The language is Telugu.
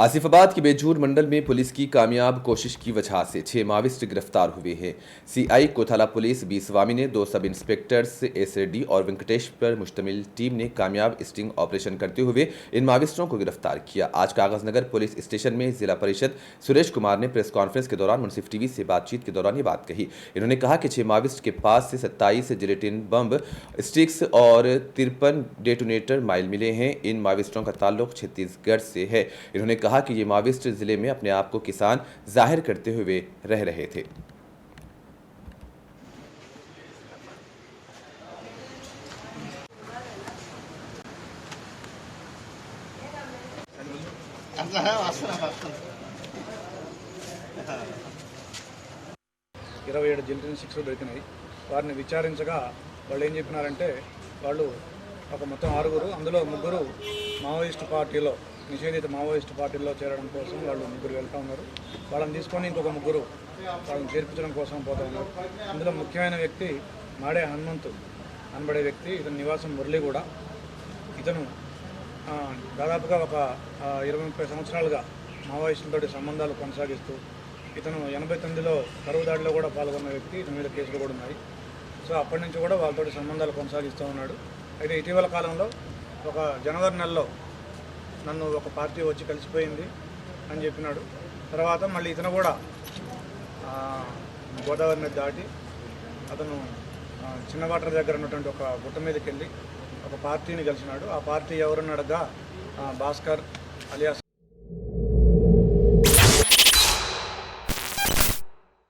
आसिफाबाद के बेजूर मंडल में पुलिस की कामयाब कोशिश की वजह से 6 माविस्ट गिरफ्तार हुए हैं। सीआई कोथाला पुलिस बी स्वामी ने 2 सब इंस्पेक्टर्स एसडी और वेंकटेश पर मुश्तमिल टीम ने कामयाब स्टिंग ऑपरेशन करते हुए इन माविस्टों को गिरफ्तार किया। आज कागजनगर पुलिस स्टेशन में जिला परिषद सुरेश कुमार ने प्रेस कॉन्फ्रेंस के दौरान मुंसिफ टीवी से बातचीत के दौरान ये बात कही। इन्होंने कहा कि 6 माविस्ट के पास से 27 जिलेटिन बम स्टिक्स और 53 डेटोनेटर माइल मिले हैं। इन माविस्टों का ताल्लुक छत्तीसगढ़ से है। इन्होंने कहा कि ये माविस्ट जिले में अपने आप को किसान जाहिर करते हुए रह रहे थे। ఇరవై 27 జిలిటిన్ శిక్షలు దొరికినాయి. వారిని విచారించగా వాళ్ళు ఏం చెప్పినారంటే వాళ్ళు ఒక మొత్తం 6గురు, అందులో 3 మావోయిస్టు పార్టీలో నిషేధిత మావోయిస్టు పార్టీలో చేరడం కోసం వాళ్ళు 3 వెళ్తూ ఉన్నారు. వాళ్ళని తీసుకొని ఇంకొక 3 వాళ్ళని చేర్పించడం కోసం పోతూ ఉన్నారు. అందులో ముఖ్యమైన వ్యక్తి మాడే హనుమంతు అనబడే వ్యక్తి. ఇతని నివాసం మురళీగూడ. ఇతను దాదాపుగా ఒక 20-30 సంవత్సరాలుగా మావోయిస్టులతో సంబంధాలు కొనసాగిస్తూ ఇతను 89లో కరువు దాడిలో కూడా పాల్గొన్న వ్యక్తి. ఇతని మీద కేసులు కూడా ఉన్నాయి. సో అప్పటి నుంచి కూడా వాళ్ళతో సంబంధాలు కొనసాగిస్తూ ఉన్నాడు. అయితే ఇటీవల కాలంలో ఒక జనవరి నెలలో నన్ను ఒక పార్టీ వచ్చి కలిసిపోయింది అని చెప్పినాడు. తర్వాత మళ్ళీ ఇతను కూడా గోదావరి నది దాటి అతను చిన్నవాటర్ దగ్గర ఉన్నటువంటి ఒక గుట్ట మీదకి వెళ్ళి ఒక పార్టీని కలిసినాడు. ఆ పార్టీ ఎవరని అడగా భాస్కర్ అలియాస్